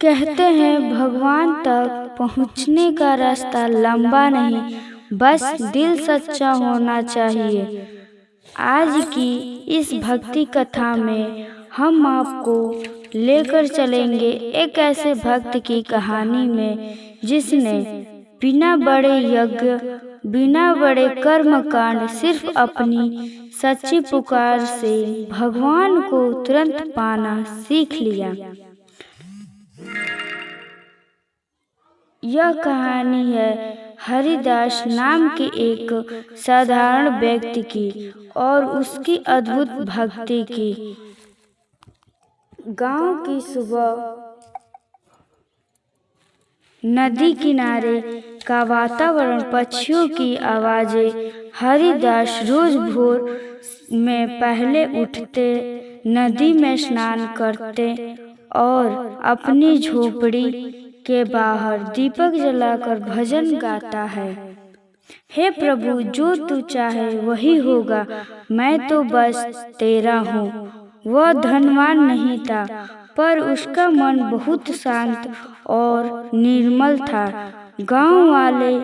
कहते हैं भगवान तक पहुँचने का रास्ता लंबा नहीं, बस दिल सच्चा होना चाहिए। आज की इस भक्ति कथा में हम आपको लेकर चलेंगे एक ऐसे भक्त की कहानी में जिसने बिना बड़े यज्ञ, बिना बड़े कर्मकांड, सिर्फ अपनी सच्ची पुकार से भगवान को तुरंत पाना सीख लिया। यह कहानी है हरिदास नाम के एक साधारण व्यक्ति की और उसकी अद्भुत भक्ति की। गांव की सुबह, नदी किनारे का वातावरण, पक्षियों की आवाजें। हरिदास रोज भोर में पहले उठते, नदी में स्नान करते और अपनी झोपड़ी के बाहर दीपक जलाकर भजन गाता है। हे प्रभु, जो तू चाहे वही होगा, मैं तो बस तेरा हूँ। वह धनवान नहीं था, पर उसका मन बहुत शांत और निर्मल था। गांव वाले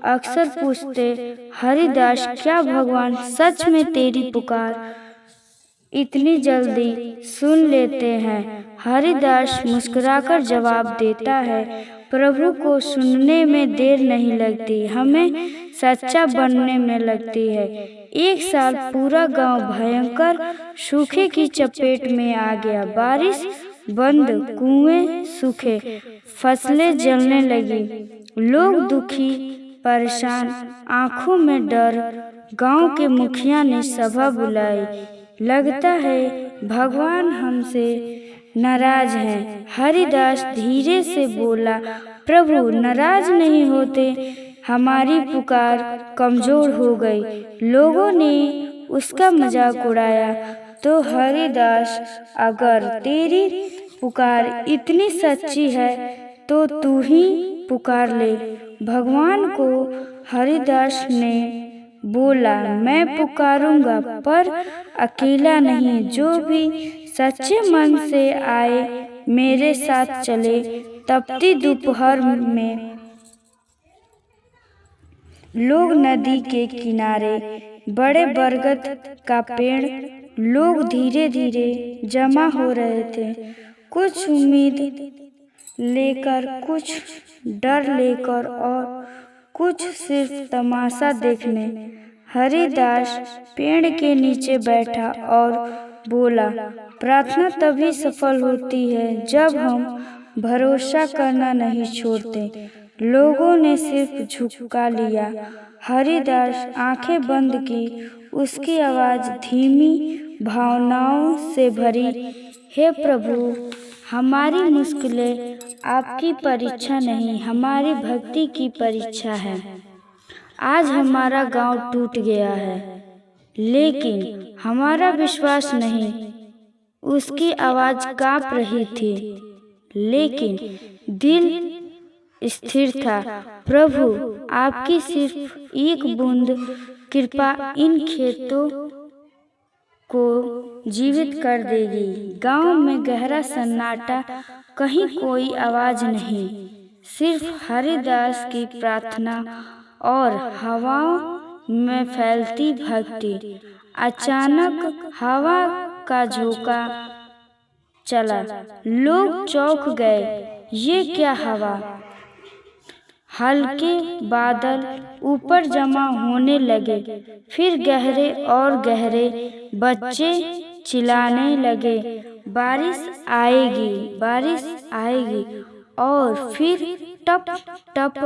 अक्सर पूछते, हरिदास, क्या भगवान सच में तेरी पुकार इतनी जल्दी सुन लेते हैं? हरिदास मुस्कुराकर जवाब देता है, प्रभु को सुनने में देर नहीं लगती, हमें सच्चा बनने में लगती है। एक साल पूरा गांव भयंकर सूखे की चपेट में आ गया। बारिश बंद, कुएं सूखे, फसलें जलने लगी। लोग दुखी, परेशान, आंखों में डर। गांव के मुखिया ने सभा बुलाई। लगता है भगवान हमसे नाराज हैं। हरिदास धीरे से बोला, प्रभु नाराज नहीं होते, हमारी पुकार कमजोर हो गई। लोगों ने उसका मजाक उड़ाया। तो हरिदास, अगर तेरी पुकार इतनी सच्ची है तो तू ही पुकार ले भगवान को। हरिदास ने बोला, मैं पुकारूंगा, पर अकेला नहीं। जो भी सच्चे मन से आए मेरे साथ चले। तपती दोपहर में लोग नदी के किनारे, बड़े बरगद का पेड़, लोग धीरे धीरे जमा हो रहे थे। कुछ उम्मीद लेकर, कुछ डर लेकर और कुछ सिर्फ तमाशा देखने। हरिदास पेड़ के नीचे बैठा और बोला, प्रार्थना तभी सफल होती है जब हम भरोसा करना नहीं छोड़ते। लोगों ने सिर्फ झुका लिया। हरिदास आंखें बंद की। उसकी आवाज धीमी, भावनाओं से भरी, हे प्रभु, हमारी मुश्किलें आपकी परीक्षा नहीं, हमारी भक्ति की परीक्षा है। आज हमारा गांव टूट गया है, लेकिन हमारा विश्वास नहीं। उसकी आवाज कांप रही थी, लेकिन दिल स्थिर था। प्रभु, आपकी सिर्फ एक बूंद कृपा इन खेतों को जीवित कर देगी। गांव में गहरा सन्नाटा, कहीं कोई आवाज नहीं, सिर्फ हरिदास की प्रार्थना और हवाओं में फैलती भक्ति। अचानक हवा का झोंका चला। लोग चौंक गए, ये क्या हवा? हल्के बादल ऊपर जमा होने लगे, फिर गहरे और गहरे। बच्चे चिल्लाने लगे, बारिश आएगी, बारिश आएगी। और फिर टप टप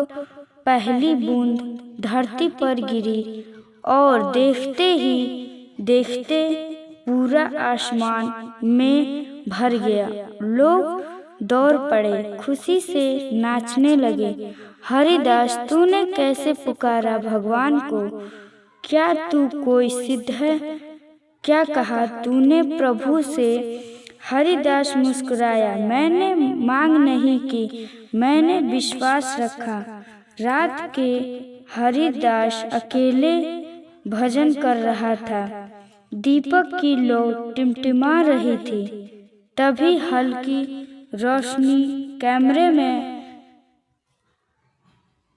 पहली बूंद धरती पर गिरी और देखते ही देखते पूरा आसमान में भर गया। लोग दौड़ पड़े, खुशी से नाचने लगे। हरिदास, तूने कैसे पुकारा भगवान को? क्या तू कोई सिद्ध है? क्या कहा तूने प्रभु से? हरिदास मुस्कुराया, मैंने मांग नहीं की, मैंने विश्वास रखा। रात के हरिदास अकेले भजन कर रहा था। दीपक की लौ टिमटिमा रही थी। तभी हल्की रोशनी कैमरे में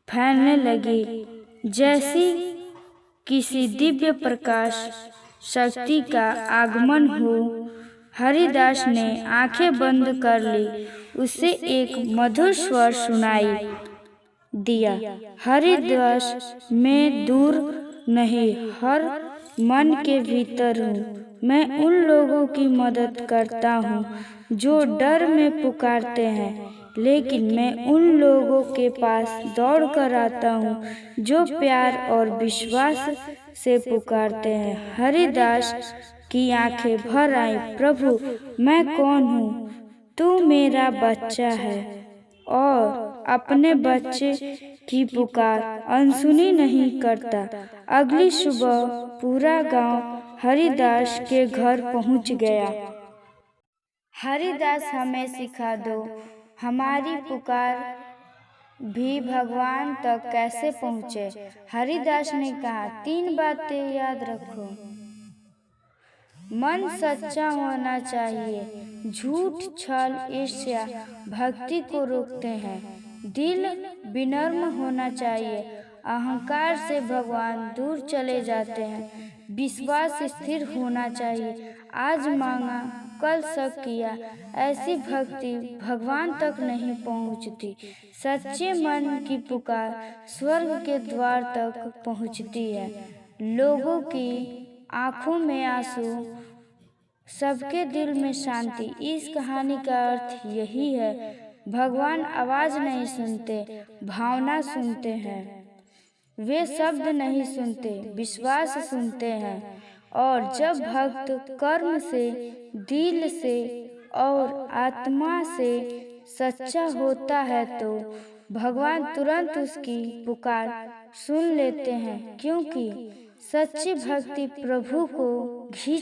फैलने लगी, जैसी किसी दिव्य प्रकाश शक्ति का आगमन हो। हरिदास ने आंखें बंद कर ली। उसे एक मधुर स्वर सुनाई दिया, हरिदास, मैं दूर नहीं, हर मन के भीतर हूँ। मैं उन लोगों की मदद करता हूँ जो डर में पुकारते हैं, लेकिन मैं उन लोगों के पास दौड़ कर आता हूँ जो प्यार और विश्वास से पुकारते हैं। हरिदास की आंखें भर आईं। प्रभु, मैं कौन हूँ? तू मेरा बच्चा है और अपने बच्चे की पुकार अनसुनी नहीं करता। अगली सुबह पूरा गांव हरिदास के घर पहुंच गया। हरिदास, हमें सिखा दो, हमारी पुकार भी भगवान तक कैसे पहुंचे। हरिदास ने कहा, 3 बातें याद रखो। मन सच्चा होना चाहिए। झूठ, छल, ईर्ष्या भक्ति को रोकते हैं। दिल विनम्र होना चाहिए। अहंकार से भगवान दूर चले जाते हैं। विश्वास स्थिर होना चाहिए। आज मांगा, कल सब किया, ऐसी भक्ति भगवान तक नहीं पहुंचती। सच्चे मन की पुकार स्वर्ग के द्वार तक पहुंचती है। लोगों की आंखों में आंसू, सबके दिल में शांति। इस कहानी का अर्थ यही है, भगवान आवाज नहीं सुनते, भावना सुनते हैं। वे शब्द नहीं सुनते, विश्वास सुनते हैं। और जब भक्त कर्म से, दिल से और आत्मा से सच्चा होता है तो भगवान तुरंत उसकी पुकार सुन लेते हैं, क्योंकि सच्ची भक्ति प्रभु को घी